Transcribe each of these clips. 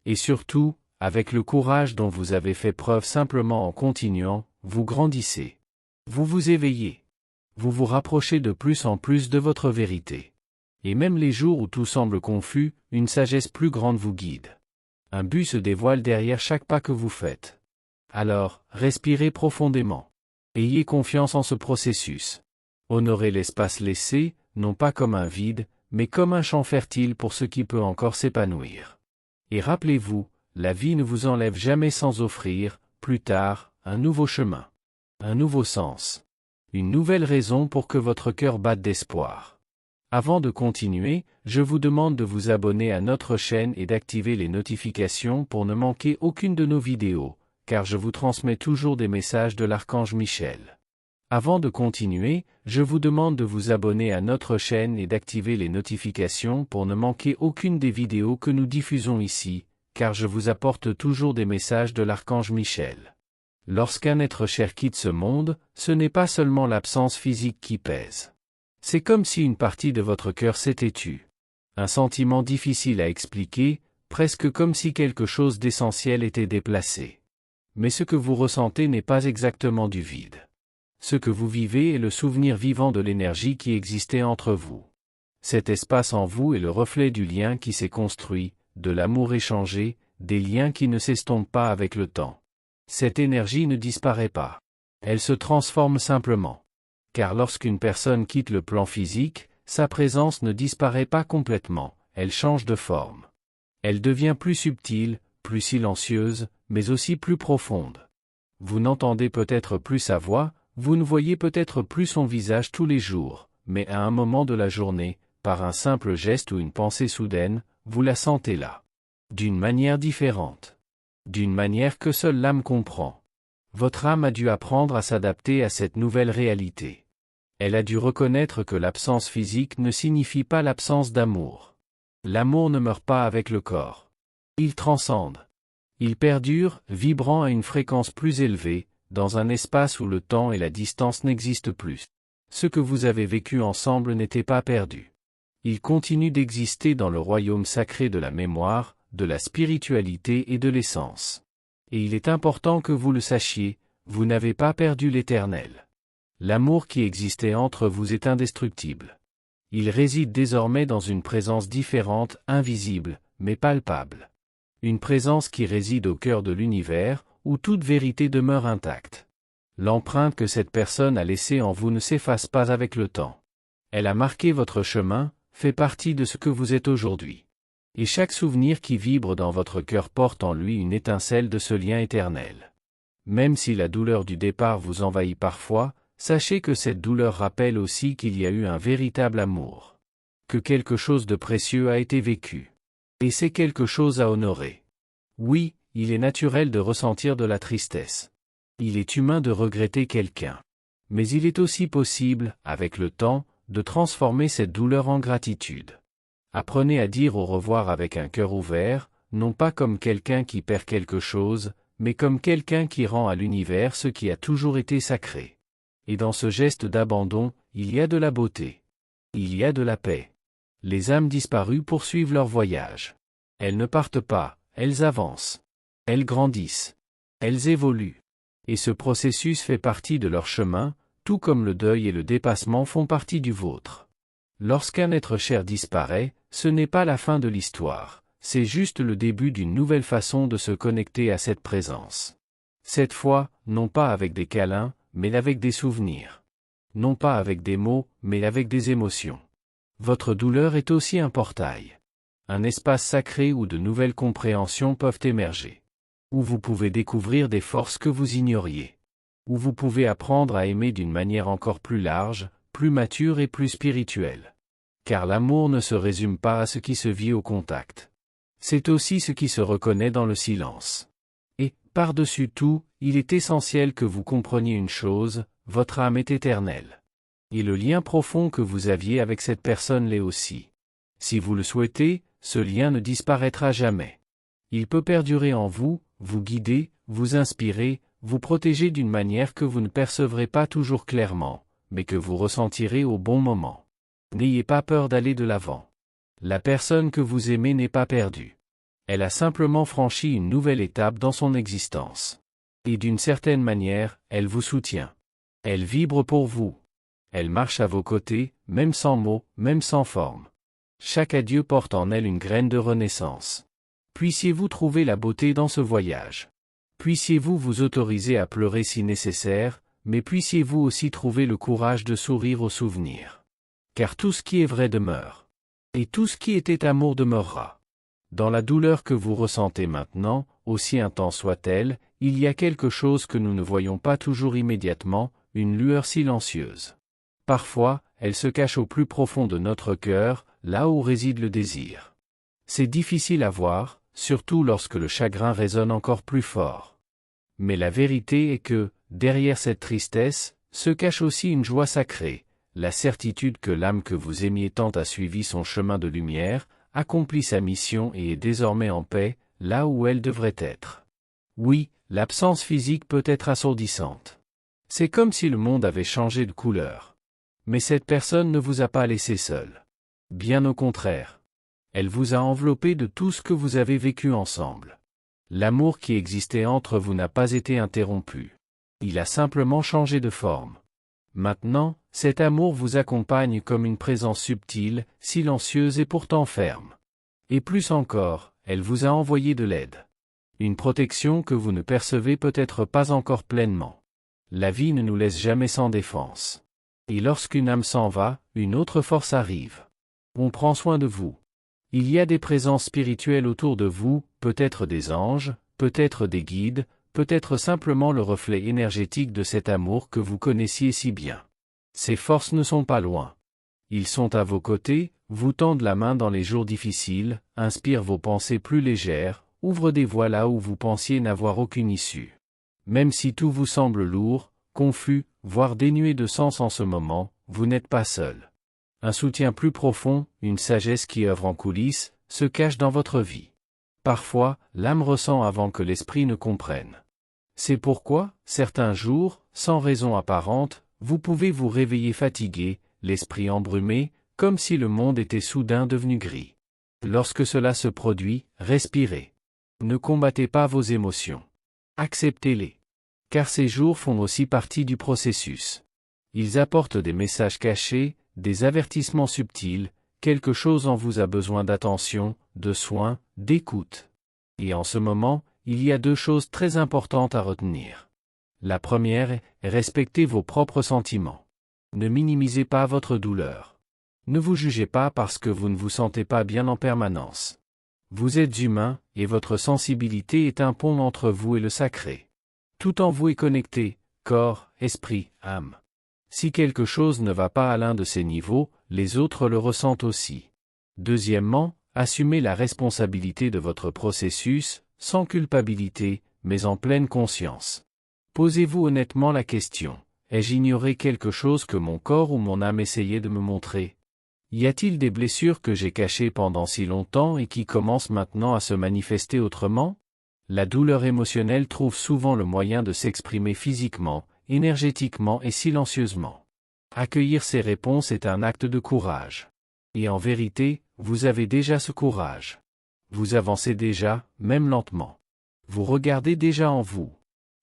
Et surtout, avec le courage dont vous avez fait preuve simplement en continuant, vous grandissez. Vous vous éveillez. Vous vous rapprochez de plus en plus de votre vérité. Et même les jours où tout semble confus, une sagesse plus grande vous guide. Un but se dévoile derrière chaque pas que vous faites. Alors, respirez profondément. Ayez confiance en ce processus. Honorez l'espace laissé, non pas comme un vide, mais comme un champ fertile pour ce qui peut encore s'épanouir. Et rappelez-vous, la vie ne vous enlève jamais sans offrir, plus tard, un nouveau chemin. Un nouveau sens. Une nouvelle raison pour que votre cœur batte d'espoir. Avant de continuer, je vous demande de vous abonner à notre chaîne et d'activer les notifications pour ne manquer aucune de nos vidéos, car je vous transmets toujours des messages de l'archange Michel. Avant de continuer, je vous demande de vous abonner à notre chaîne et d'activer les notifications pour ne manquer aucune des vidéos que nous diffusons ici, car je vous apporte toujours des messages de l'archange Michel. Lorsqu'un être cher quitte ce monde, ce n'est pas seulement l'absence physique qui pèse. C'est comme si une partie de votre cœur s'était tue. Un sentiment difficile à expliquer, presque comme si quelque chose d'essentiel était déplacé. Mais ce que vous ressentez n'est pas exactement du vide. Ce que vous vivez est le souvenir vivant de l'énergie qui existait entre vous. Cet espace en vous est le reflet du lien qui s'est construit, de l'amour échangé, des liens qui ne s'estompent pas avec le temps. Cette énergie ne disparaît pas. Elle se transforme simplement. Car lorsqu'une personne quitte le plan physique, sa présence ne disparaît pas complètement, elle change de forme. Elle devient plus subtile, plus silencieuse, mais aussi plus profonde. Vous n'entendez peut-être plus sa voix, vous ne voyez peut-être plus son visage tous les jours, mais à un moment de la journée, par un simple geste ou une pensée soudaine, vous la sentez là. D'une manière différente. D'une manière que seule l'âme comprend. Votre âme a dû apprendre à s'adapter à cette nouvelle réalité. Elle a dû reconnaître que l'absence physique ne signifie pas l'absence d'amour. L'amour ne meurt pas avec le corps. Il transcende. Il perdure, vibrant à une fréquence plus élevée, dans un espace où le temps et la distance n'existent plus. Ce que vous avez vécu ensemble n'était pas perdu. Il continue d'exister dans le royaume sacré de la mémoire, de la spiritualité et de l'essence. Et il est important que vous le sachiez, vous n'avez pas perdu l'éternel. L'amour qui existait entre vous est indestructible. Il réside désormais dans une présence différente, invisible, mais palpable. Une présence qui réside au cœur de l'univers, où toute vérité demeure intacte. L'empreinte que cette personne a laissée en vous ne s'efface pas avec le temps. Elle a marqué votre chemin, fait partie de ce que vous êtes aujourd'hui. Et chaque souvenir qui vibre dans votre cœur porte en lui une étincelle de ce lien éternel. Même si la douleur du départ vous envahit parfois, sachez que cette douleur rappelle aussi qu'il y a eu un véritable amour. Que quelque chose de précieux a été vécu. Et c'est quelque chose à honorer. Oui, il est naturel de ressentir de la tristesse. Il est humain de regretter quelqu'un. Mais il est aussi possible, avec le temps, de transformer cette douleur en gratitude. Apprenez à dire au revoir avec un cœur ouvert, non pas comme quelqu'un qui perd quelque chose, mais comme quelqu'un qui rend à l'univers ce qui a toujours été sacré. Et dans ce geste d'abandon, il y a de la beauté. Il y a de la paix. Les âmes disparues poursuivent leur voyage. Elles ne partent pas, elles avancent. Elles grandissent. Elles évoluent. Et ce processus fait partie de leur chemin, tout comme le deuil et le dépassement font partie du vôtre. Lorsqu'un être cher disparaît, ce n'est pas la fin de l'histoire, c'est juste le début d'une nouvelle façon de se connecter à cette présence. Cette fois, non pas avec des câlins, mais avec des souvenirs. Non pas avec des mots, mais avec des émotions. Votre douleur est aussi un portail. Un espace sacré où de nouvelles compréhensions peuvent émerger. Où vous pouvez découvrir des forces que vous ignoriez. Où vous pouvez apprendre à aimer d'une manière encore plus large, plus mature et plus spirituelle. Car l'amour ne se résume pas à ce qui se vit au contact. C'est aussi ce qui se reconnaît dans le silence. Et, par-dessus tout, il est essentiel que vous compreniez une chose, votre âme est éternelle. Et le lien profond que vous aviez avec cette personne l'est aussi. Si vous le souhaitez, ce lien ne disparaîtra jamais. Il peut perdurer en vous, vous guider, vous inspirer, vous protéger d'une manière que vous ne percevrez pas toujours clairement, mais que vous ressentirez au bon moment. N'ayez pas peur d'aller de l'avant. La personne que vous aimez n'est pas perdue. Elle a simplement franchi une nouvelle étape dans son existence. Et d'une certaine manière, elle vous soutient. Elle vibre pour vous. Elle marche à vos côtés, même sans mots, même sans forme. Chaque adieu porte en elle une graine de renaissance. Puissiez-vous trouver la beauté dans ce voyage. Puissiez-vous vous autoriser à pleurer si nécessaire, mais puissiez-vous aussi trouver le courage de sourire aux souvenirs. Car tout ce qui est vrai demeure. Et tout ce qui était amour demeurera. Dans la douleur que vous ressentez maintenant, aussi intense soit-elle, il y a quelque chose que nous ne voyons pas toujours immédiatement, une lueur silencieuse. Parfois, elle se cache au plus profond de notre cœur, là où réside le désir. C'est difficile à voir, surtout lorsque le chagrin résonne encore plus fort. Mais la vérité est que, derrière cette tristesse, se cache aussi une joie sacrée, la certitude que l'âme que vous aimiez tant a suivi son chemin de lumière, accomplit sa mission et est désormais en paix, là où elle devrait être. Oui, l'absence physique peut être assourdissante. C'est comme si le monde avait changé de couleur. Mais cette personne ne vous a pas laissé seul. Bien au contraire. Elle vous a enveloppé de tout ce que vous avez vécu ensemble. L'amour qui existait entre vous n'a pas été interrompu. Il a simplement changé de forme. Maintenant, cet amour vous accompagne comme une présence subtile, silencieuse et pourtant ferme. Et plus encore, elle vous a envoyé de l'aide. Une protection que vous ne percevez peut-être pas encore pleinement. La vie ne nous laisse jamais sans défense. Et lorsqu'une âme s'en va, une autre force arrive. On prend soin de vous. Il y a des présences spirituelles autour de vous, peut-être des anges, peut-être des guides, peut-être simplement le reflet énergétique de cet amour que vous connaissiez si bien. Ces forces ne sont pas loin. Ils sont à vos côtés, vous tendent la main dans les jours difficiles, inspirent vos pensées plus légères, ouvrent des voies là où vous pensiez n'avoir aucune issue. Même si tout vous semble lourd, confus, voire dénué de sens en ce moment, vous n'êtes pas seul. Un soutien plus profond, une sagesse qui œuvre en coulisses, se cache dans votre vie. Parfois, l'âme ressent avant que l'esprit ne comprenne. C'est pourquoi, certains jours, sans raison apparente, vous pouvez vous réveiller fatigué, l'esprit embrumé, comme si le monde était soudain devenu gris. Lorsque cela se produit, respirez. Ne combattez pas vos émotions. Acceptez-les. Car ces jours font aussi partie du processus. Ils apportent des messages cachés, des avertissements subtils, quelque chose en vous a besoin d'attention, de soins, d'écoute. Et en ce moment, il y a deux choses très importantes à retenir. La première est, respectez vos propres sentiments. Ne minimisez pas votre douleur. Ne vous jugez pas parce que vous ne vous sentez pas bien en permanence. Vous êtes humain, et votre sensibilité est un pont entre vous et le sacré. Tout en vous est connecté, corps, esprit, âme. Si quelque chose ne va pas à l'un de ces niveaux, les autres le ressentent aussi. Deuxièmement, assumez la responsabilité de votre processus, sans culpabilité, mais en pleine conscience. Posez-vous honnêtement la question, ai-je ignoré quelque chose que mon corps ou mon âme essayait de me montrer? Y a-t-il des blessures que j'ai cachées pendant si longtemps et qui commencent maintenant à se manifester autrement? La douleur émotionnelle trouve souvent le moyen de s'exprimer physiquement, énergétiquement et silencieusement. Accueillir ces réponses est un acte de courage. Et en vérité, vous avez déjà ce courage. Vous avancez déjà, même lentement. Vous regardez déjà en vous.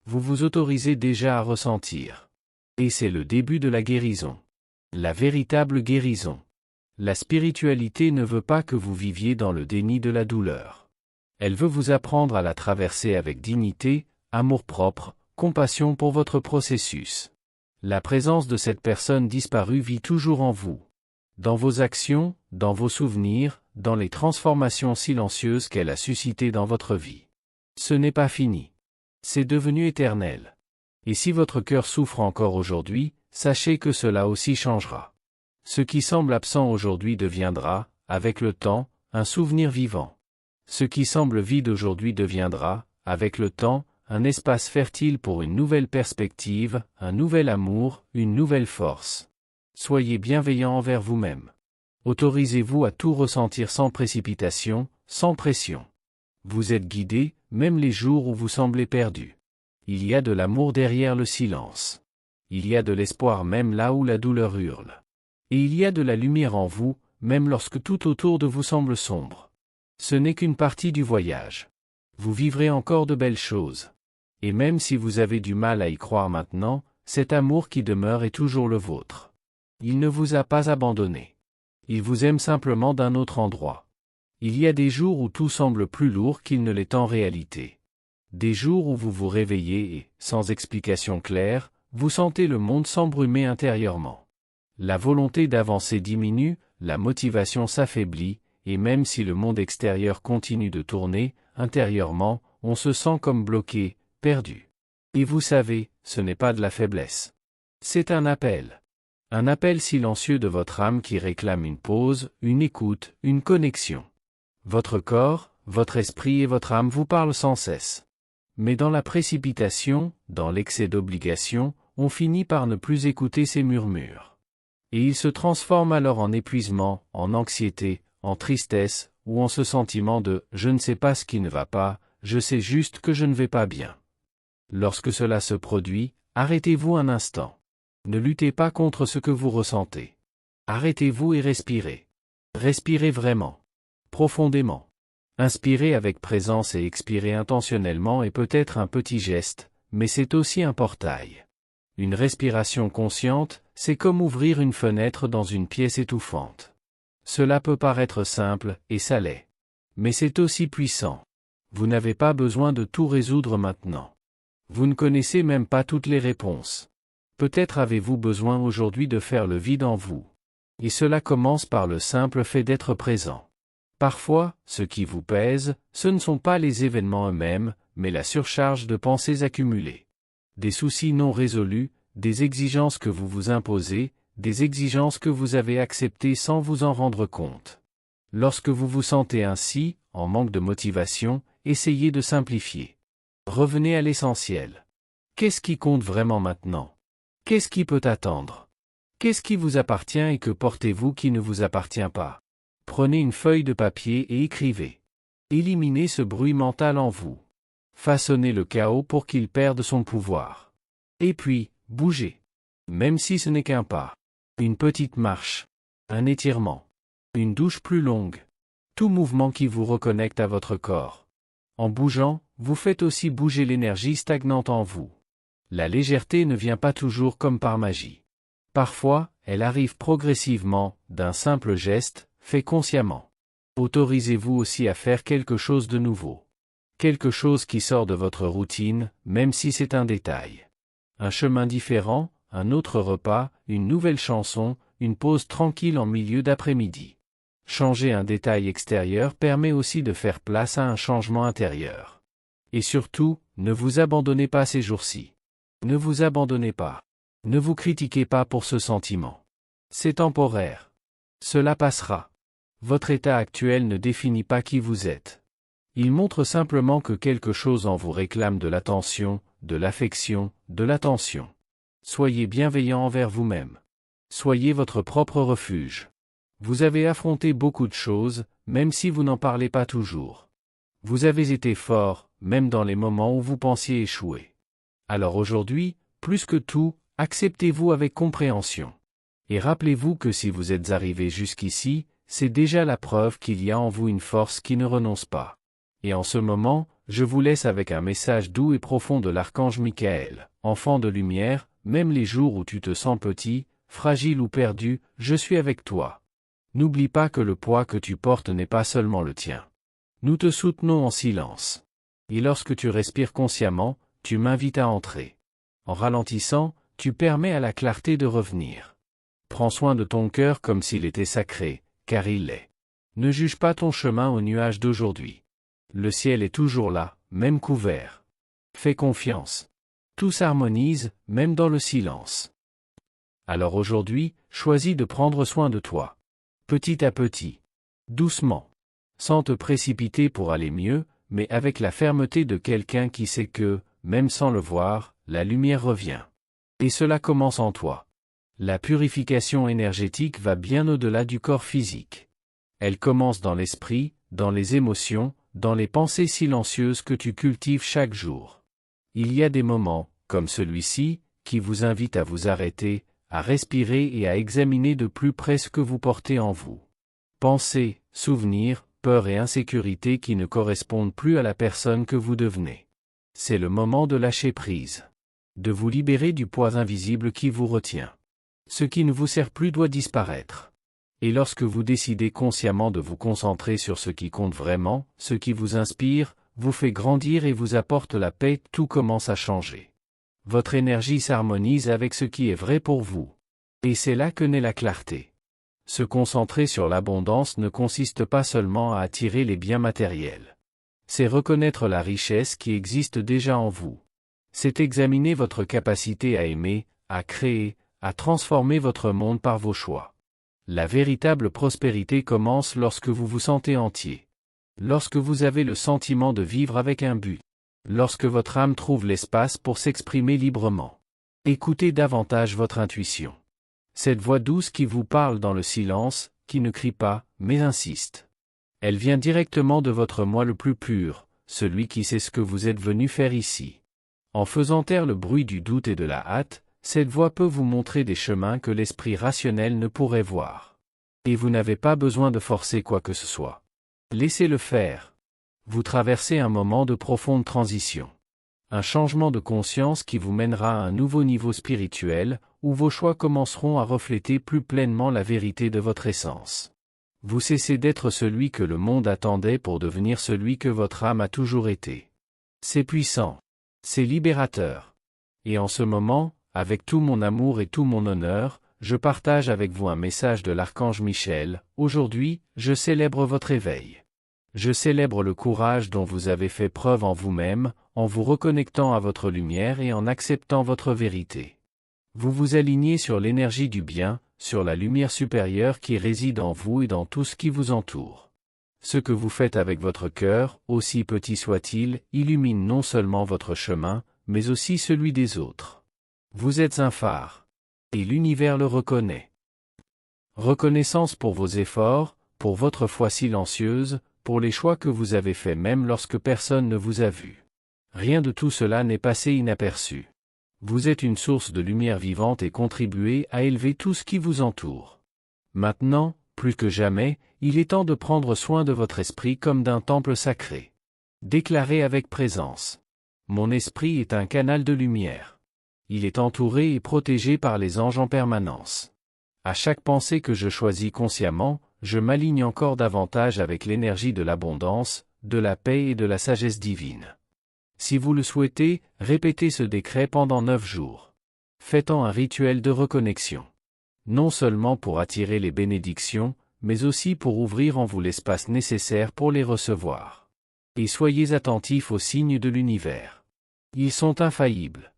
Vous vous autorisez déjà à ressentir. Et c'est le début de la guérison. La véritable guérison. La spiritualité ne veut pas que vous viviez dans le déni de la douleur. Elle veut vous apprendre à la traverser avec dignité, amour-propre, compassion pour votre processus. La présence de cette personne disparue vit toujours en vous. Dans vos actions, dans vos souvenirs, dans les transformations silencieuses qu'elle a suscitées dans votre vie. Ce n'est pas fini. C'est devenu éternel. Et si votre cœur souffre encore aujourd'hui, sachez que cela aussi changera. Ce qui semble absent aujourd'hui deviendra, avec le temps, un souvenir vivant. Ce qui semble vide aujourd'hui deviendra, avec le temps, un espace fertile pour une nouvelle perspective, un nouvel amour, une nouvelle force. Soyez bienveillant envers vous-même. Autorisez-vous à tout ressentir sans précipitation, sans pression. Vous êtes guidé, même les jours où vous semblez perdu. Il y a de l'amour derrière le silence. Il y a de l'espoir même là où la douleur hurle. Et il y a de la lumière en vous, même lorsque tout autour de vous semble sombre. Ce n'est qu'une partie du voyage. Vous vivrez encore de belles choses. Et même si vous avez du mal à y croire maintenant, cet amour qui demeure est toujours le vôtre. Il ne vous a pas abandonné. Il vous aime simplement d'un autre endroit. Il y a des jours où tout semble plus lourd qu'il ne l'est en réalité. Des jours où vous vous réveillez et, sans explication claire, vous sentez le monde s'embrumer intérieurement. La volonté d'avancer diminue, la motivation s'affaiblit, et même si le monde extérieur continue de tourner, intérieurement, on se sent comme bloqué, perdu. Et vous savez, ce n'est pas de la faiblesse. C'est un appel. Un appel silencieux de votre âme qui réclame une pause, une écoute, une connexion. Votre corps, votre esprit et votre âme vous parlent sans cesse. Mais dans la précipitation, dans l'excès d'obligation, on finit par ne plus écouter ces murmures. Et ils se transforment alors en épuisement, en anxiété, en tristesse, ou en ce sentiment de « je ne sais pas ce qui ne va pas, je sais juste que je ne vais pas bien ». Lorsque cela se produit, arrêtez-vous un instant. Ne luttez pas contre ce que vous ressentez. Arrêtez-vous et respirez. Respirez vraiment. Profondément. Inspirez avec présence et expirez intentionnellement est peut-être un petit geste, mais c'est aussi un portail. Une respiration consciente, c'est comme ouvrir une fenêtre dans une pièce étouffante. Cela peut paraître simple, et ça l'est. Mais c'est aussi puissant. Vous n'avez pas besoin de tout résoudre maintenant. Vous ne connaissez même pas toutes les réponses. Peut-être avez-vous besoin aujourd'hui de faire le vide en vous. Et cela commence par le simple fait d'être présent. Parfois, ce qui vous pèse, ce ne sont pas les événements eux-mêmes, mais la surcharge de pensées accumulées. Des soucis non résolus, des exigences que vous vous imposez, des exigences que vous avez acceptées sans vous en rendre compte. Lorsque vous vous sentez ainsi, en manque de motivation, essayez de simplifier. Revenez à l'essentiel. Qu'est-ce qui compte vraiment maintenant? Qu'est-ce qui peut attendre? Qu'est-ce qui vous appartient et que portez-vous qui ne vous appartient pas? Prenez une feuille de papier et écrivez. Éliminez ce bruit mental en vous. Façonnez le chaos pour qu'il perde son pouvoir. Et puis, bougez. Même si ce n'est qu'un pas. Une petite marche. Un étirement. Une douche plus longue. Tout mouvement qui vous reconnecte à votre corps. En bougeant, vous faites aussi bouger l'énergie stagnante en vous. La légèreté ne vient pas toujours comme par magie. Parfois, elle arrive progressivement, d'un simple geste, fait consciemment. Autorisez-vous aussi à faire quelque chose de nouveau. Quelque chose qui sort de votre routine, même si c'est un détail. Un chemin différent, un autre repas, une nouvelle chanson, une pause tranquille en milieu d'après-midi. Changer un détail extérieur permet aussi de faire place à un changement intérieur. Et surtout, ne vous abandonnez pas ces jours-ci. Ne vous abandonnez pas. Ne vous critiquez pas pour ce sentiment. C'est temporaire. Cela passera. Votre état actuel ne définit pas qui vous êtes. Il montre simplement que quelque chose en vous réclame de l'attention, de l'affection, de l'attention. Soyez bienveillant envers vous-même. Soyez votre propre refuge. Vous avez affronté beaucoup de choses, même si vous n'en parlez pas toujours. Vous avez été fort, même dans les moments où vous pensiez échouer. Alors aujourd'hui, plus que tout, acceptez-vous avec compréhension. Et rappelez-vous que si vous êtes arrivé jusqu'ici, c'est déjà la preuve qu'il y a en vous une force qui ne renonce pas. Et en ce moment, je vous laisse avec un message doux et profond de l'archange Michael, enfant de lumière, même les jours où tu te sens petit, fragile ou perdu, je suis avec toi. N'oublie pas que le poids que tu portes n'est pas seulement le tien. Nous te soutenons en silence. Et lorsque tu respires consciemment, tu m'invites à entrer. En ralentissant, tu permets à la clarté de revenir. Prends soin de ton cœur comme s'il était sacré, car il l'est. Ne juge pas ton chemin aux nuages d'aujourd'hui. Le ciel est toujours là, même couvert. Fais confiance. Tout s'harmonise, même dans le silence. Alors aujourd'hui, choisis de prendre soin de toi. Petit à petit. Doucement. Sans te précipiter pour aller mieux, mais avec la fermeté de quelqu'un qui sait que, même sans le voir, la lumière revient. Et cela commence en toi. La purification énergétique va bien au-delà du corps physique. Elle commence dans l'esprit, dans les émotions, dans les pensées silencieuses que tu cultives chaque jour. Il y a des moments, comme celui-ci, qui vous invitent à vous arrêter, à respirer et à examiner de plus près ce que vous portez en vous. Pensées, souvenirs, peur et insécurité qui ne correspondent plus à la personne que vous devenez. C'est le moment de lâcher prise. De vous libérer du poids invisible qui vous retient. Ce qui ne vous sert plus doit disparaître. Et lorsque vous décidez consciemment de vous concentrer sur ce qui compte vraiment, ce qui vous inspire, vous fait grandir et vous apporte la paix, tout commence à changer. Votre énergie s'harmonise avec ce qui est vrai pour vous. Et c'est là que naît la clarté. Se concentrer sur l'abondance ne consiste pas seulement à attirer les biens matériels. C'est reconnaître la richesse qui existe déjà en vous. C'est examiner votre capacité à aimer, à créer, à transformer votre monde par vos choix. La véritable prospérité commence lorsque vous vous sentez entier. Lorsque vous avez le sentiment de vivre avec un but. Lorsque votre âme trouve l'espace pour s'exprimer librement. Écoutez davantage votre intuition. Cette voix douce qui vous parle dans le silence, qui ne crie pas, mais insiste. Elle vient directement de votre moi le plus pur, celui qui sait ce que vous êtes venu faire ici. En faisant taire le bruit du doute et de la hâte, cette voix peut vous montrer des chemins que l'esprit rationnel ne pourrait voir. Et vous n'avez pas besoin de forcer quoi que ce soit. Laissez-le faire. Vous traversez un moment de profonde transition. Un changement de conscience qui vous mènera à un nouveau niveau spirituel, où vos choix commenceront à refléter plus pleinement la vérité de votre essence. Vous cessez d'être celui que le monde attendait pour devenir celui que votre âme a toujours été. C'est puissant. C'est libérateur. Et en ce moment, avec tout mon amour et tout mon honneur, je partage avec vous un message de l'archange Michel. Aujourd'hui, je célèbre votre éveil. Je célèbre le courage dont vous avez fait preuve en vous-même, en vous reconnectant à votre lumière et en acceptant votre vérité. Vous vous alignez sur l'énergie du bien, sur la lumière supérieure qui réside en vous et dans tout ce qui vous entoure. Ce que vous faites avec votre cœur, aussi petit soit-il, illumine non seulement votre chemin, mais aussi celui des autres. Vous êtes un phare. Et l'univers le reconnaît. Reconnaissance pour vos efforts, pour votre foi silencieuse, pour les choix que vous avez faits même lorsque personne ne vous a vu. Rien de tout cela n'est passé inaperçu. Vous êtes une source de lumière vivante et contribuez à élever tout ce qui vous entoure. Maintenant, plus que jamais, il est temps de prendre soin de votre esprit comme d'un temple sacré. Déclarez avec présence. Mon esprit est un canal de lumière. Il est entouré et protégé par les anges en permanence. À chaque pensée que je choisis consciemment, je m'aligne encore davantage avec l'énergie de l'abondance, de la paix et de la sagesse divine. Si vous le souhaitez, répétez ce décret pendant 9 jours. Faites-en un rituel de reconnexion. Non seulement pour attirer les bénédictions, mais aussi pour ouvrir en vous l'espace nécessaire pour les recevoir. Et soyez attentifs aux signes de l'univers. Ils sont infaillibles.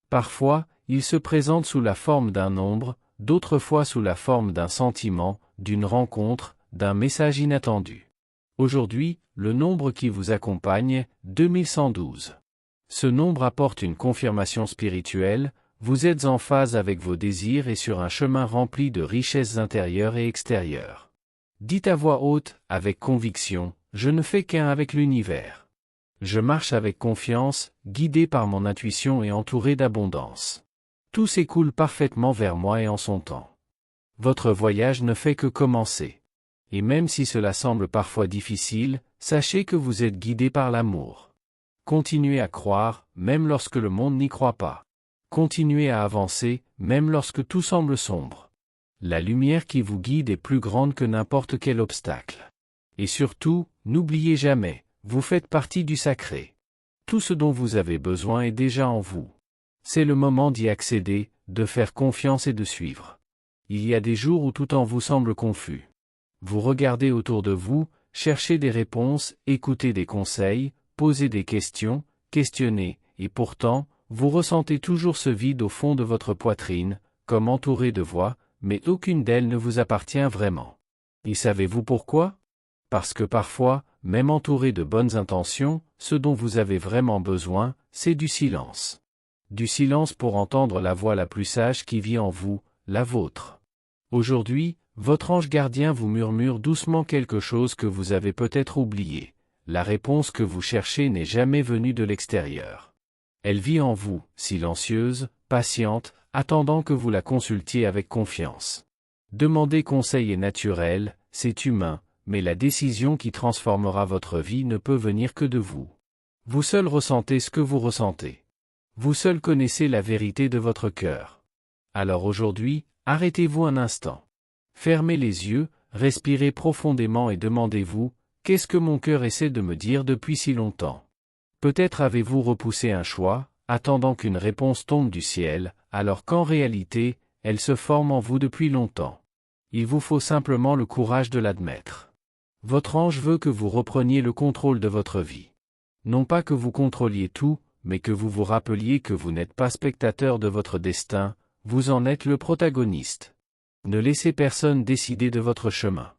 Parfois, ils se présentent sous la forme d'un nombre, d'autres fois sous la forme d'un sentiment, d'une rencontre, d'un message inattendu. Aujourd'hui, le nombre qui vous accompagne, 2112. Ce nombre apporte une confirmation spirituelle, vous êtes en phase avec vos désirs et sur un chemin rempli de richesses intérieures et extérieures. Dites à voix haute, avec conviction, je ne fais qu'un avec l'univers. Je marche avec confiance, guidé par mon intuition et entouré d'abondance. Tout s'écoule parfaitement vers moi et en son temps. Votre voyage ne fait que commencer. Et même si cela semble parfois difficile, sachez que vous êtes guidé par l'amour. Continuez à croire, même lorsque le monde n'y croit pas. Continuez à avancer, même lorsque tout semble sombre. La lumière qui vous guide est plus grande que n'importe quel obstacle. Et surtout, n'oubliez jamais, vous faites partie du sacré. Tout ce dont vous avez besoin est déjà en vous. C'est le moment d'y accéder, de faire confiance et de suivre. Il y a des jours où tout en vous semble confus. Vous regardez autour de vous, cherchez des réponses, écoutez des conseils, posez des questions, questionnez, et pourtant, vous ressentez toujours ce vide au fond de votre poitrine, comme entouré de voix, mais aucune d'elles ne vous appartient vraiment. Et savez-vous pourquoi ? Parce que parfois, même entouré de bonnes intentions, ce dont vous avez vraiment besoin, c'est du silence. Du silence pour entendre la voix la plus sage qui vit en vous, la vôtre. Aujourd'hui, votre ange gardien vous murmure doucement quelque chose que vous avez peut-être oublié. La réponse que vous cherchez n'est jamais venue de l'extérieur. Elle vit en vous, silencieuse, patiente, attendant que vous la consultiez avec confiance. Demander conseil est naturel, c'est humain, mais la décision qui transformera votre vie ne peut venir que de vous. Vous seul ressentez ce que vous ressentez. Vous seul connaissez la vérité de votre cœur. Alors aujourd'hui, arrêtez-vous un instant. Fermez les yeux, respirez profondément et demandez-vous, qu'est-ce que mon cœur essaie de me dire depuis si longtemps? Peut-être avez-vous repoussé un choix, attendant qu'une réponse tombe du ciel, alors qu'en réalité, elle se forme en vous depuis longtemps. Il vous faut simplement le courage de l'admettre. Votre ange veut que vous repreniez le contrôle de votre vie. Non pas que vous contrôliez tout, mais que vous vous rappeliez que vous n'êtes pas spectateur de votre destin, vous en êtes le protagoniste. Ne laissez personne décider de votre chemin.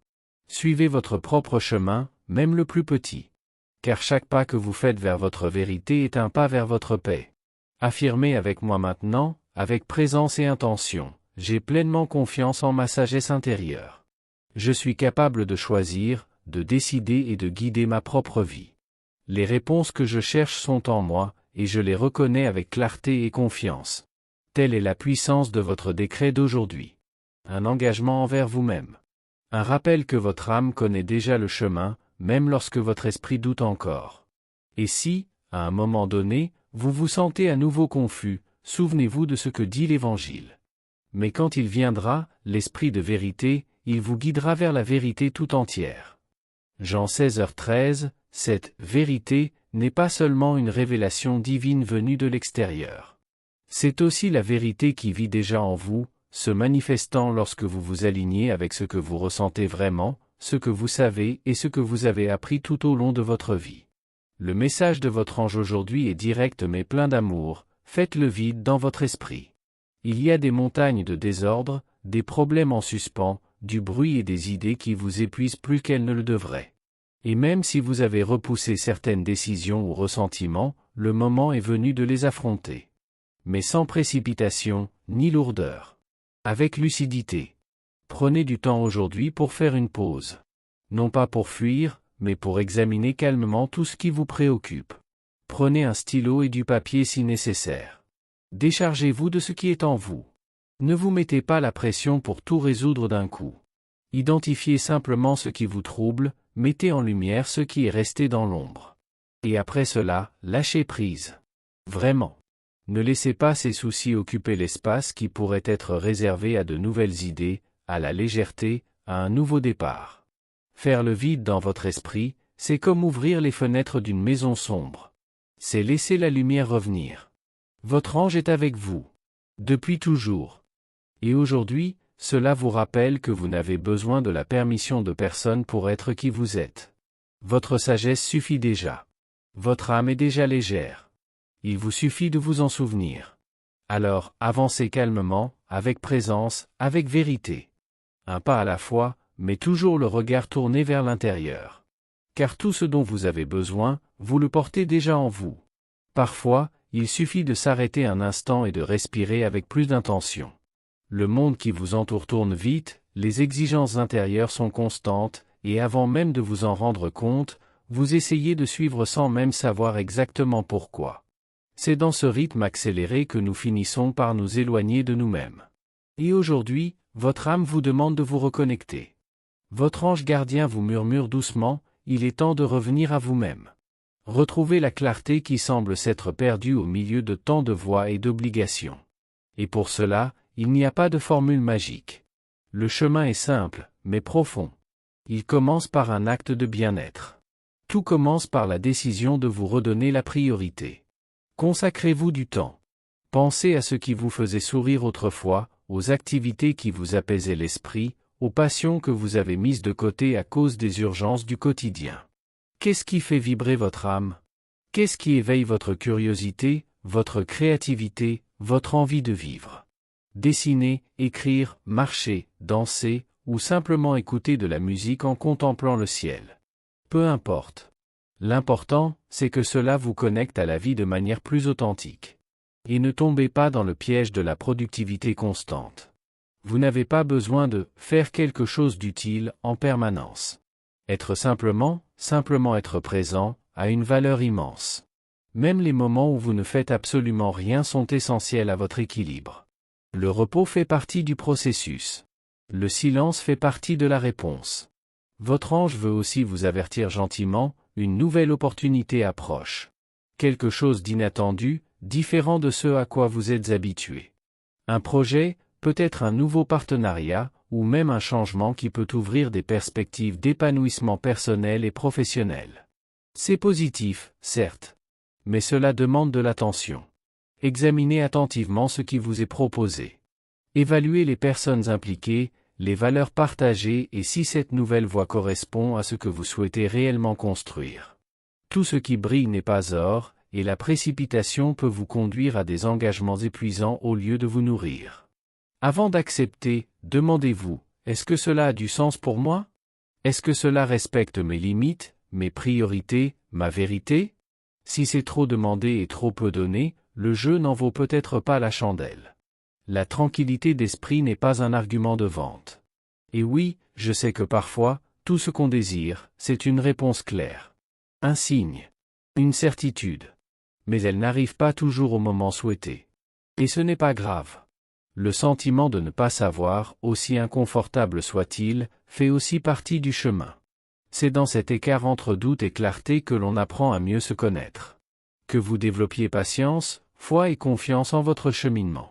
Suivez votre propre chemin, même le plus petit. Car chaque pas que vous faites vers votre vérité est un pas vers votre paix. Affirmez avec moi maintenant, avec présence et intention, j'ai pleinement confiance en ma sagesse intérieure. Je suis capable de choisir, de décider et de guider ma propre vie. Les réponses que je cherche sont en moi, et je les reconnais avec clarté et confiance. Telle est la puissance de votre décret d'aujourd'hui. Un engagement envers vous-même. Un rappel que votre âme connaît déjà le chemin, même lorsque votre esprit doute encore. Et si, à un moment donné, vous vous sentez à nouveau confus, souvenez-vous de ce que dit l'Évangile. Mais quand il viendra, l'Esprit de vérité, il vous guidera vers la vérité tout entière. Jean 16h13, cette « vérité » n'est pas seulement une révélation divine venue de l'extérieur. C'est aussi la vérité qui vit déjà en vous, se manifestant lorsque vous vous alignez avec ce que vous ressentez vraiment, ce que vous savez et ce que vous avez appris tout au long de votre vie. Le message de votre ange aujourd'hui est direct mais plein d'amour, faites le vide dans votre esprit. Il y a des montagnes de désordre, des problèmes en suspens, du bruit et des idées qui vous épuisent plus qu'elles ne le devraient. Et même si vous avez repoussé certaines décisions ou ressentiments, le moment est venu de les affronter. Mais sans précipitation, ni lourdeur. Avec lucidité. Prenez du temps aujourd'hui pour faire une pause. Non pas pour fuir, mais pour examiner calmement tout ce qui vous préoccupe. Prenez un stylo et du papier si nécessaire. Déchargez-vous de ce qui est en vous. Ne vous mettez pas la pression pour tout résoudre d'un coup. Identifiez simplement ce qui vous trouble, mettez en lumière ce qui est resté dans l'ombre. Et après cela, lâchez prise. Vraiment. Ne laissez pas ces soucis occuper l'espace qui pourrait être réservé à de nouvelles idées, à la légèreté, à un nouveau départ. Faire le vide dans votre esprit, c'est comme ouvrir les fenêtres d'une maison sombre. C'est laisser la lumière revenir. Votre ange est avec vous. Depuis toujours. Et aujourd'hui, cela vous rappelle que vous n'avez besoin de la permission de personne pour être qui vous êtes. Votre sagesse suffit déjà. Votre âme est déjà légère. Il vous suffit de vous en souvenir. Alors, avancez calmement, avec présence, avec vérité. Un pas à la fois, mais toujours le regard tourné vers l'intérieur. Car tout ce dont vous avez besoin, vous le portez déjà en vous. Parfois, il suffit de s'arrêter un instant et de respirer avec plus d'intention. Le monde qui vous entoure tourne vite, les exigences intérieures sont constantes, et avant même de vous en rendre compte, vous essayez de suivre sans même savoir exactement pourquoi. C'est dans ce rythme accéléré que nous finissons par nous éloigner de nous-mêmes. Et aujourd'hui, votre âme vous demande de vous reconnecter. Votre ange gardien vous murmure doucement, il est temps de revenir à vous-même. Retrouvez la clarté qui semble s'être perdue au milieu de tant de voix et d'obligations. Et pour cela, il n'y a pas de formule magique. Le chemin est simple, mais profond. Il commence par un acte de bien-être. Tout commence par la décision de vous redonner la priorité. Consacrez-vous du temps. Pensez à ce qui vous faisait sourire autrefois, aux activités qui vous apaisaient l'esprit, aux passions que vous avez mises de côté à cause des urgences du quotidien. Qu'est-ce qui fait vibrer votre âme? Qu'est-ce qui éveille votre curiosité, votre créativité, votre envie de vivre? Dessiner, écrire, marcher, danser, ou simplement écouter de la musique en contemplant le ciel. Peu importe. L'important, c'est que cela vous connecte à la vie de manière plus authentique. Et ne tombez pas dans le piège de la productivité constante. Vous n'avez pas besoin de « faire quelque chose d'utile » en permanence. Être simplement être présent, a une valeur immense. Même les moments où vous ne faites absolument rien sont essentiels à votre équilibre. Le repos fait partie du processus. Le silence fait partie de la réponse. Votre ange veut aussi vous avertir gentiment, une nouvelle opportunité approche. Quelque chose d'inattendu, différent de ce à quoi vous êtes habitué. Un projet, peut-être un nouveau partenariat, ou même un changement qui peut ouvrir des perspectives d'épanouissement personnel et professionnel. C'est positif, certes. Mais cela demande de l'attention. Examinez attentivement ce qui vous est proposé. Évaluez les personnes impliquées, les valeurs partagées et si cette nouvelle voie correspond à ce que vous souhaitez réellement construire. Tout ce qui brille n'est pas or, et la précipitation peut vous conduire à des engagements épuisants au lieu de vous nourrir. Avant d'accepter, demandez-vous, est-ce que cela a du sens pour moi? Est-ce que cela respecte mes limites, mes priorités, ma vérité? Si c'est trop demandé et trop peu donné, le jeu n'en vaut peut-être pas la chandelle. La tranquillité d'esprit n'est pas un argument de vente. Et oui, je sais que parfois, tout ce qu'on désire, c'est une réponse claire. Un signe. Une certitude. Mais elle n'arrive pas toujours au moment souhaité. Et ce n'est pas grave. Le sentiment de ne pas savoir, aussi inconfortable soit-il, fait aussi partie du chemin. C'est dans cet écart entre doute et clarté que l'on apprend à mieux se connaître. Que vous développiez patience, foi et confiance en votre cheminement.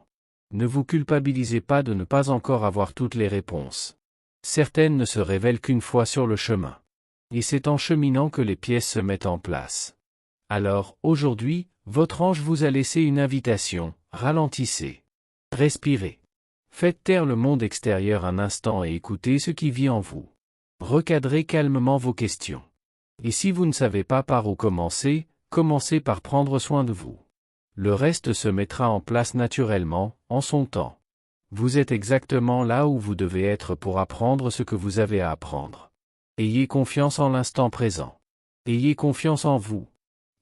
Ne vous culpabilisez pas de ne pas encore avoir toutes les réponses. Certaines ne se révèlent qu'une fois sur le chemin. Et c'est en cheminant que les pièces se mettent en place. Alors, aujourd'hui, votre ange vous a laissé une invitation, ralentissez. Respirez. Faites taire le monde extérieur un instant et écoutez ce qui vit en vous. Recadrez calmement vos questions. Et si vous ne savez pas par où commencer, commencez par prendre soin de vous. Le reste se mettra en place naturellement, en son temps. Vous êtes exactement là où vous devez être pour apprendre ce que vous avez à apprendre. Ayez confiance en l'instant présent. Ayez confiance en vous.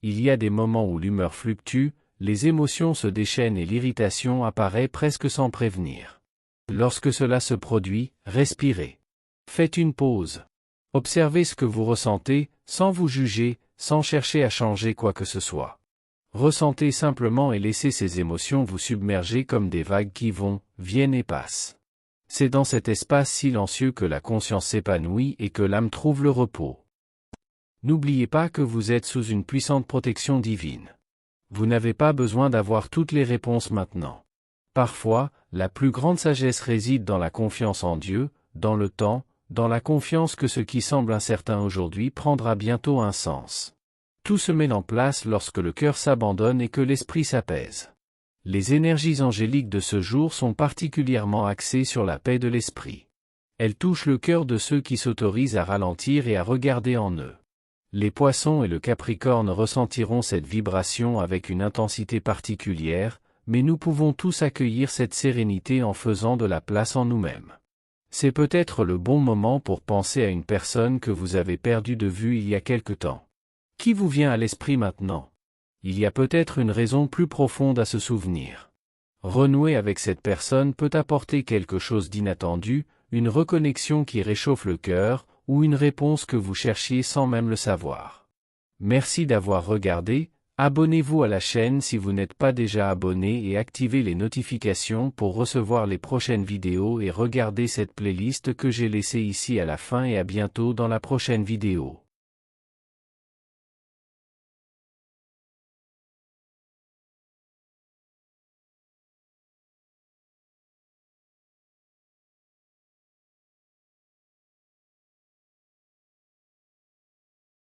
Il y a des moments où l'humeur fluctue, les émotions se déchaînent et l'irritation apparaît presque sans prévenir. Lorsque cela se produit, respirez. Faites une pause. Observez ce que vous ressentez, sans vous juger, sans chercher à changer quoi que ce soit. Ressentez simplement et laissez ces émotions vous submerger comme des vagues qui vont, viennent et passent. C'est dans cet espace silencieux que la conscience s'épanouit et que l'âme trouve le repos. N'oubliez pas que vous êtes sous une puissante protection divine. Vous n'avez pas besoin d'avoir toutes les réponses maintenant. Parfois, la plus grande sagesse réside dans la confiance en Dieu, dans le temps, dans la confiance que ce qui semble incertain aujourd'hui prendra bientôt un sens. Tout se met en place lorsque le cœur s'abandonne et que l'esprit s'apaise. Les énergies angéliques de ce jour sont particulièrement axées sur la paix de l'esprit. Elles touchent le cœur de ceux qui s'autorisent à ralentir et à regarder en eux. Les Poissons et le Capricorne ressentiront cette vibration avec une intensité particulière, mais nous pouvons tous accueillir cette sérénité en faisant de la place en nous-mêmes. C'est peut-être le bon moment pour penser à une personne que vous avez perdue de vue il y a quelque temps. Qui vous vient à l'esprit maintenant? Il y a peut-être une raison plus profonde à se souvenir. Renouer avec cette personne peut apporter quelque chose d'inattendu, une reconnexion qui réchauffe le cœur, ou une réponse que vous cherchiez sans même le savoir. Merci d'avoir regardé, abonnez-vous à la chaîne si vous n'êtes pas déjà abonné et activez les notifications pour recevoir les prochaines vidéos et regardez cette playlist que j'ai laissée ici à la fin et à bientôt dans la prochaine vidéo.